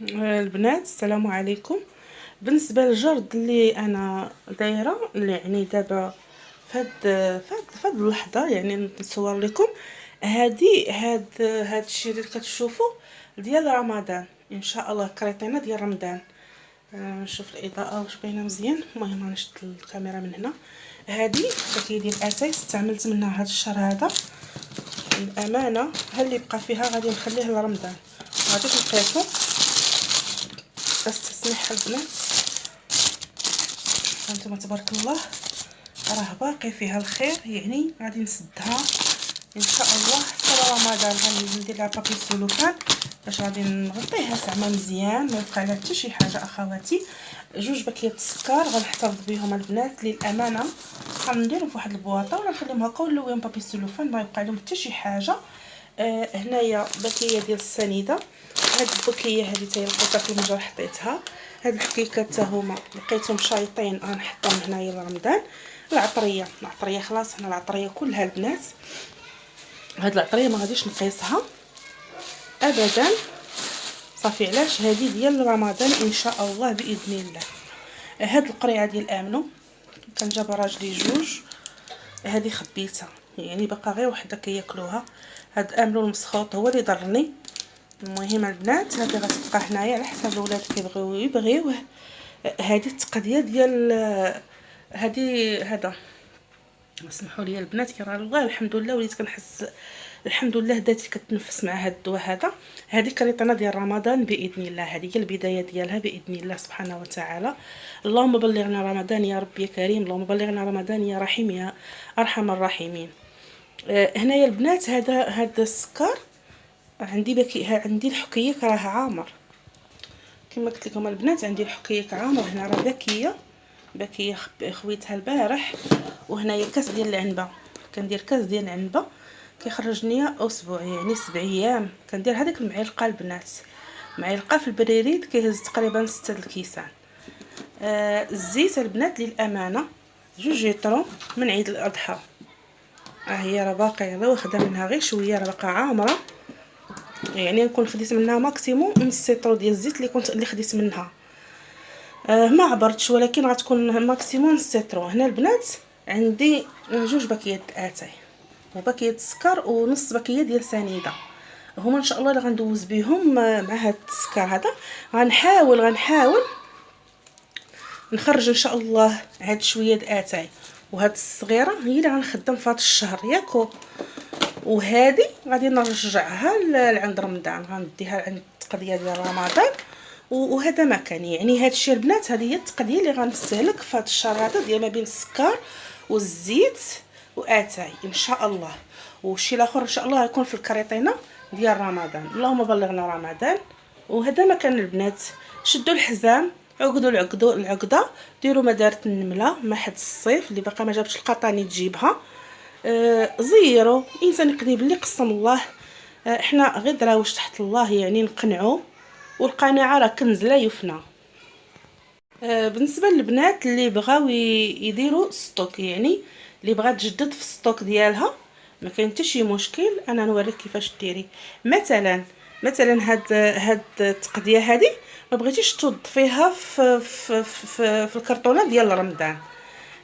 البنات السلام عليكم. بالنسبه للجرد اللي انا دايره، اللي يعني دابا فهاد اللحظه يعني نصور لكم هاد الشيء اللي كتشوفوا ديال رمضان ان شاء الله، كريطينه ديال رمضان. نشوف الاضاءه واش باينه مزيان. المهم غنشد الكاميرا من هنا. هذه باكيه ديال الاتاي استعملت منها هاد الشهر هذا الامانه. ها اللي بقى فيها غادي نخليه لرمضان، غادي نقيسو بس تسمح البنات. هانتوما تبارك الله راه باقي فيها الخير، يعني غادي نسدها ان شاء الله حتى رمضان. غندير لها بابي سلوفان باش غادي نغطيها زعما مزيان ما يبقى لها حتى شي حاجه. اخواتي، جوج باكيات السكر غنحتفظ بهم البنات للامانه، غنديرهم في واحد البواطه ونخليهم هكا ونلويهم بابي سلوفان ما يبقى لهم حتى شي حاجه. هنايا باكيه ديال السنيده. هاد الباكيه هذه حتى هي لقيتها في المتجر حطيتها. هاد الحكيكات حتى هما لقيتهم شايطين غنحطهم هنايا لرمضان. العطريه خلاص هنا العطريه كلها البنات. هاد العطريه ما غاديش نقيسها ابدا صافي. علاش؟ هذه ديال رمضان ان شاء الله باذن الله. هاد القريعه ديال امنو كان جاب راجلي جوج، هذه خبيتها يعني باقا غير وحده كياكلوها. هاد امنو المسخوط هو اللي ضرني. المهم البنات هذه غتبقى هنايا على حسب الولاد كيبغيو يبغيوه. هذه التقديه ديال هذا اسمحوا لي البنات كيراه الله الحمد لله وليت كنحس الحمد لله داتي كتنفس مع هذا الدواء هذا. هذه كريطانه ديال رمضان باذن الله، هذه هي البدايه ديالها باذن الله سبحانه وتعالى. اللهم بلغنا رمضان يا رب يا كريم، اللهم بلغنا رمضان يا رحيم يا ارحم الراحمين. هنايا البنات هذا السكر عندي عندي الحكيك راه عامر كما قلت لكم البنات. عندي الحكيك عامر هنا راه باكيه خويتها البارح. وهنايا كاس ديال العنبه، كندير كاس ديال العنبه كيخرجني اسبوع يعني 7 ايام. كندير هذيك المعلقه البنات، معلقه في البريريد كيهز تقريبا 6 الكيسان. الزيت البنات للامانه 2 لتر من عيد الاضحى. هي راه باقي غير واخده منها غير شويه، راه باقا عامره يعني نكون خديت منها ماكسيموم نص لتر ديال الزيت اللي خديت منها. ما عبرتش ولكن غتكون ماكسيموم نص لتر. هنا البنات عندي 2 باكيات اتاي وباكيه السكر ونص باكيه ديال سنيده. هما ان شاء الله اللي غندوز بهم مع هاد السكر هذا. غنحاول نخرج ان شاء الله هاد شويه اتاي وهاد الصغيره هي اللي غنخدم في هاد الشهر ياكو. وهذه غادي نرجعها لعند رمضان، غنديها عند التقديه ديال رمضان. وهذا ما كان يعني هاد الشيء البنات، هذه هي التقديه اللي غنستهلك في هاد الشهر هذا ديال ما بين السكر والزيت واتاي ان شاء الله. والشيء الاخر ان شاء الله غيكون في الكريطينه ديال رمضان. اللهم بلغنا رمضان. وهذا ما كان البنات. شدوا الحزام، عقدوا العقده، ديروا مدارة النمله ما حد الصيف اللي باقا ما جابتش القطاني تجيبها. زيروا الانسان يقضي باللي قسم الله. احنا غير دراوش تحت الله يعني نقنعوا، والقناعه راه كنز لا يفنى. بالنسبه للبنات اللي بغاو يديروا ستوك، يعني اللي بغات تجدد في الستوك ديالها، ما كاين حتى شي مشكل. انا نوريك كيفاش ديري. مثلا هاد التقديه هذه ما بغيتيش توظفيها في الكرتونه ديال رمضان،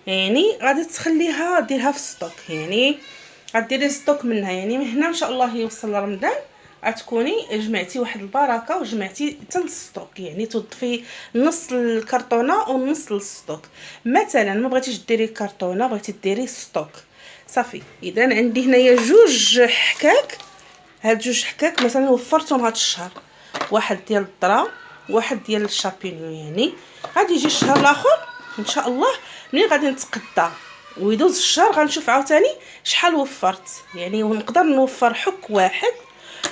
يعني غادي تخليها ديرها في ستوك، يعني غديري ستوك منها. يعني من هنا ان شاء الله يوصل رمضان غتكوني جمعتي واحد البركه وجمعتي حتى الستوك، يعني توظفي نص الكرتونه ونص الستوك. مثلا ما بغيتيش ديري كرتونه بغيتي ديري ستوك صافي. اذا عندي هنايا 2 حكاك. هاد 2 حكاك مثلا وفرتهم هاد الشهر، واحد ديال الذره واحد ديال الشابينيو. يعني غادي يجي الشهر الاخر ان شاء الله ملي غادي نتقدى ويدوز الشهر غنشوف عاوتاني شحال وفرت. يعني ونقدر نوفر حك واحد،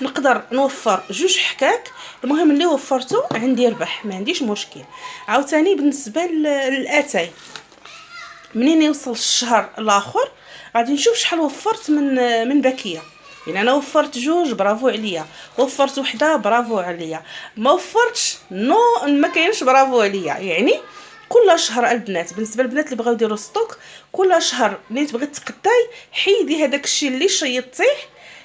نقدر نوفر 2 حكاك. المهم اللي وفرته عندي ربح، ما عنديش مشكل. عاوتاني بالنسبه للاتاي منين يوصل الشهر الاخر غادي نشوف شحال وفرت من باكيه. يعني انا وفرت 2 برافو عليا، وفرت وحده برافو عليا، ما وفرتش ما كاينش برافو عليا. يعني كل شهر البنات بالنسبه للبنات اللي بغاو يديروا ستوك، كل شهر ملي تبغي تقداي حيدي هذاك الشيء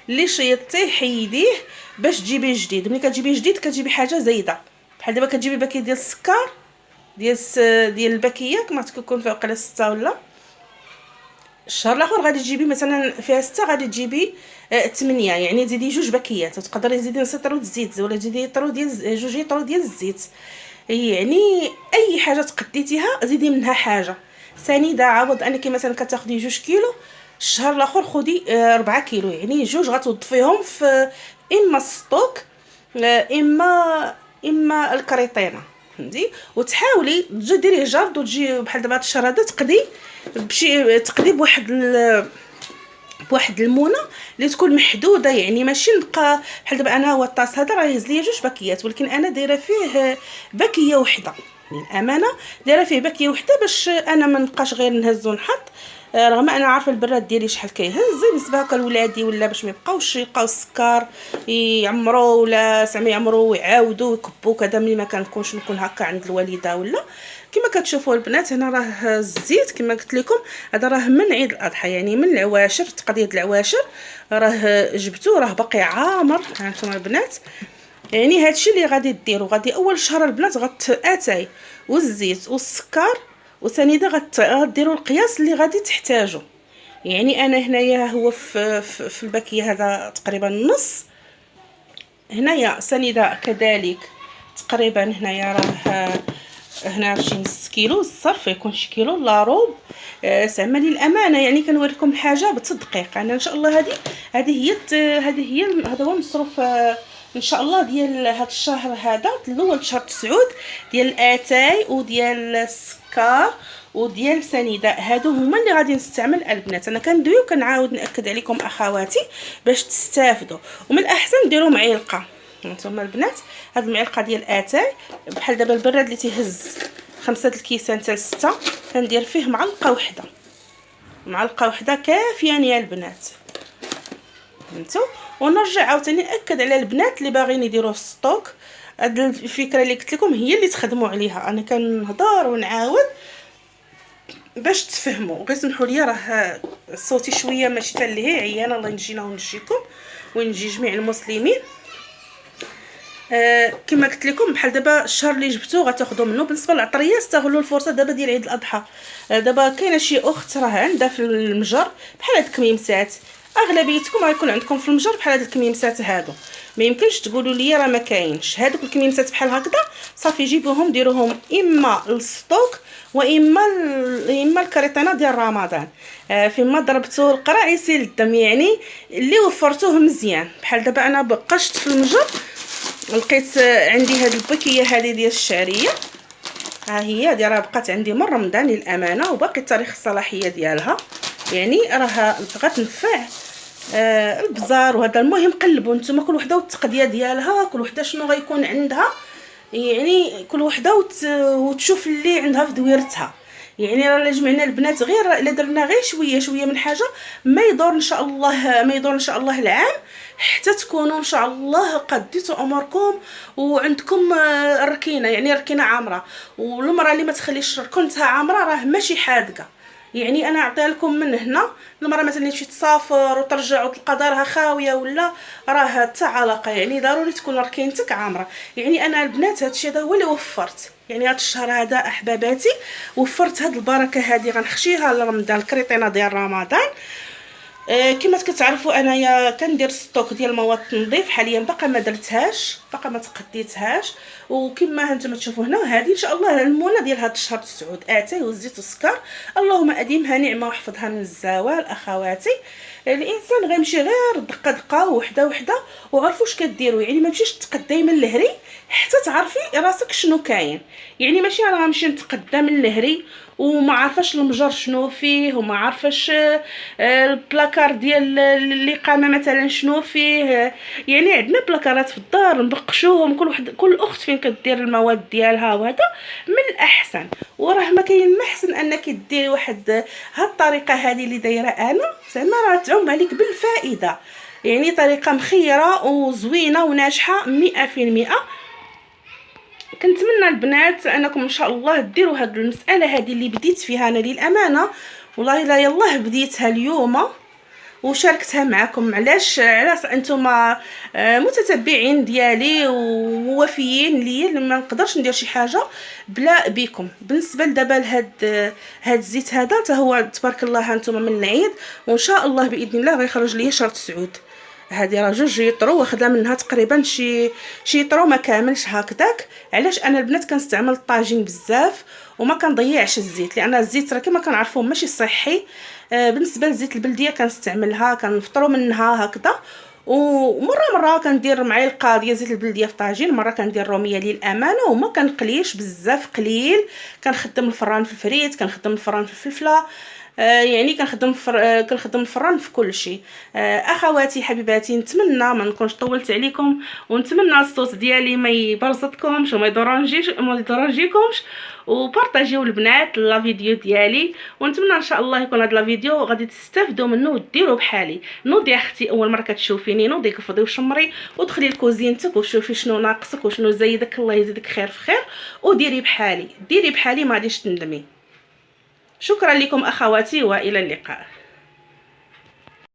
اللي شيطتيه حيديه باش تجيبيه جديد. ملي كتجيبيه جديد كتجيبي حاجه زايده بحال دابا كتجيبي باكيه ديال السكر ديال الباكيه كما تكون فيها وقيله 6 ولا. الشهر الاخر غادي تجيبي مثلا فيها 6 غادي تجيبي 8، يعني تزيدي 2 باكيات، وتقدري تزيدي نص طرو الزيت ولا تزيدي طرو ديال 2 طرو ديال الزيت. يعني اي حاجه تقديتيها زيدي منها حاجه. سنيده عوض انك مثلا كتاخدي 2 كيلو، الشهر الاخر خدي 4 كيلو، يعني 2 غتوظفيهم في اما السطوك اما الكريطينه، فهمتي. وتحاولي تجي ديري جرد وتجي بحال دابا هاد الشهر هذا تقدي بواحد المونه اللي تكون محدوده، يعني ماشي نبقى بحال دابا انا هو الطاس هذا راه يهز ليا 2 باكيات، ولكن انا دايره فيه باكيه وحده للامانه، دايره فيه باكيه وحده باش انا ما نبقاش غير نهز ونحط. رغم انا عارفه البراد ديالي شحال كيهز بالنسبه هكا لولادي، ولا باش ما يبقاوش يلقاو السكر يعمروا ولا زعما يعمروا ويعاودوا ويكبوا كذا ملي ما كنكونش نكون هكا عند الوالده ولا. كما كتشوفوا البنات هنا راه الزيت كما قلت لكم هذا راه من عيد الاضحى، يعني من العواشر تقضيه العواشر راه جبتوه راه باقي عامر. هانتوما البنات يعني هادشي اللي غادي ديروا. غادي اول شهر البنات اتاي والزيت والسكر، وثاني غديروا القياس اللي غادي تحتاجوا. يعني انا هنايا هو في الباكيه هذا تقريبا نص، هنايا سنيده كذلك تقريبا هنايا راه هنا شي نص كيلو، الصرف يكون شي كيلو لا روب. زعما للامانه يعني كنوريكم الحاجه بالتدقيق. انا ان شاء الله هذه هي هذا هو المصروف ان شاء الله ديال هذا الشهر هذا الاول شهر 9 ديال الاتاي وديال السكر وديال سنيده. هادو هما اللي غادي نستعمل البنات. انا كندوي وكنعاود ناكد عليكم اخواتي باش تستافدوا، ومن الاحسن ديروا معلقه. هانتوما البنات هاد المعلقه ديال اتاي بحال دابا البراد اللي تيهز 5 الكيسان حتى 6 كندير فيه معلقه وحده كافياني يا البنات، فهمتوا. ونرجع عاوتاني ناكد على البنات اللي باغيين يديروا الستوك، هاد الفكره اللي قلت لكم هي اللي تخدموا عليها. انا كنهضر ونعاود باش تفهموا. غير سمحوا لي راه صوتي شويه ماشي حتى اللي هي عيانه، الله ينجينا ونجيكم وينجي جميع المسلمين. كما قلت لكم بحال دابا الشهر اللي جبتو غتاخذوا منه. بالنسبه للعطريه استغلوا الفرصه دابا ديال عيد الاضحى. دابا كاينه شي اخت راه عندها في المجر بحال هاد الكميمسات، اغلبيتكم غيكون عندكم في المجر بحال هاد الكميمسات هادو. ما يمكنش تقولوا لي راه ما كاينش. هادوك الكميمسات بحال هكذا صافي جيبوهم ديروهم اما للستوك واما الكريطانه ديال رمضان. فيما ضربتو القرع يسيل الدم، يعني اللي وفرتوه مزيان. بحال دابا انا بقشت في المجر لقيت عندي هاد الباكيه هذه ديال الشعريه، ها هي راه بقات عندي من رمضان للامانه، وباقي تاريخ الصلاحيه ديالها، يعني راه غتنفع البزار وهذا. المهم قلبوا نتوما كل وحده والتقديه ديالها، كل وحده شنو غيكون عندها، يعني كل وحده وتشوف اللي عندها في دويرتها. يعني راه جمعنا البنات غير الا درنا غير شويه من حاجه ما يدور ان شاء الله العام حتى تكونوا ان شاء الله قديتوا اموركم وعندكم الركينه، يعني ركينه عامره. والمراه اللي ما تخليش ركنتها عامره راه ماشي حادقه. يعني انا اعطيها لكم من هنا، المراه مثلا تمشي تسافر وترجع وتلقى دارها خاويه ولا راه حتى علاقه، يعني ضروري تكون ركينتك عامره. يعني انا البنات هادشي هذا هو اللي وفرت، يعني هاد الشهر هذا احباباتي وفرت هاد البركه هذه غنخشيها لرمضان، الكريطينه ديال رمضان. كما كتعرفوا انايا كندير ستوك ديال مواد التنظيف، حاليا باقا ما درتهاش، باقا ما تقديتهاش. وكما هانتوما تشوفوا هنا هذه ان شاء الله المونه ديال هذا الشهر 9 اتاي والزيت والسكر. اللهم اديمها نعمه واحفظها من الزوال اخواتي. الانسان غيمشي غير دقه وحده وعرفوا واش كديروا، يعني ما تمشيش تقداي من الهري حتى تعرفي راسك شنو كاين. يعني ماشي انا غنمشي نتقدى من الهري وما عارفاش المجر شنو فيه وما عارفاش البلاكار ديال الاقامه مثلا شنو فيه. يعني عندنا بلاكارات في الدار نبقشوهم، كل اخت فين كدير المواد ديالها، وهذا من الاحسن. وراه ما كاين ما احسن انك ديري واحد هاد الطريقه هذه اللي دايره انا، زعما راه تعم عليك بالفائده. يعني طريقه مخيره وزوينه وناجحه 100%. كنتمنى البنات انكم ان شاء الله ديروا هاد المساله هذه اللي بديت فيها انا للامانه، والله لا يلاه بديتها اليوم وشاركتها معكم. علاش انتم متتبعين ديالي ووفيين ليا، ما نقدرش ندير شي حاجه بلا بكم. بالنسبه لدابا هاد الزيت هذا حتى هو تبارك الله انتم من العيد، وان شاء الله باذن الله غيخرج ليا شهر 9. هذه راه 2 يطرو، واخده منها تقريبا شي يطرو ما كاملش هكذاك. علاش انا البنات كنستعمل الطاجين بزاف وما كنضيعش الزيت، لان الزيت راه كما كنعرفوا ماشي صحي. بالنسبه لزيت البلديه كنستعملها، كنفطروا منها هكذا. ومره كندير معلقه ديال زيت البلديه في الطاجين، مره كندير روميه للامانه، وما كنقليش بزاف قليل. كنخدم الفران في الفريت، كنخدم الفران في الفلفله، يعني كنخدم الفران في كل شيء. اخواتي حبيباتي، نتمنى ما نكونش طولت عليكم، ونتمنى الصوت ديالي ما يبرزطكمش وما يضرنجيكمش. وبارطاجيو البنات لا فيديو ديالي، ونتمنى ان شاء الله يكون هذا لا فيديو غادي تستافدوا منه وديروا بحالي. نوضي اختي اول مره كتشوفيني، نوضي كفضي وشمري ودخلي لكوزينتك وشوفي شنو ناقصك وشنو زايدك، الله يزيدك خير في خير، وديري بحالي ما غاديش تندمي. شكرا لكم اخواتي، والى اللقاء.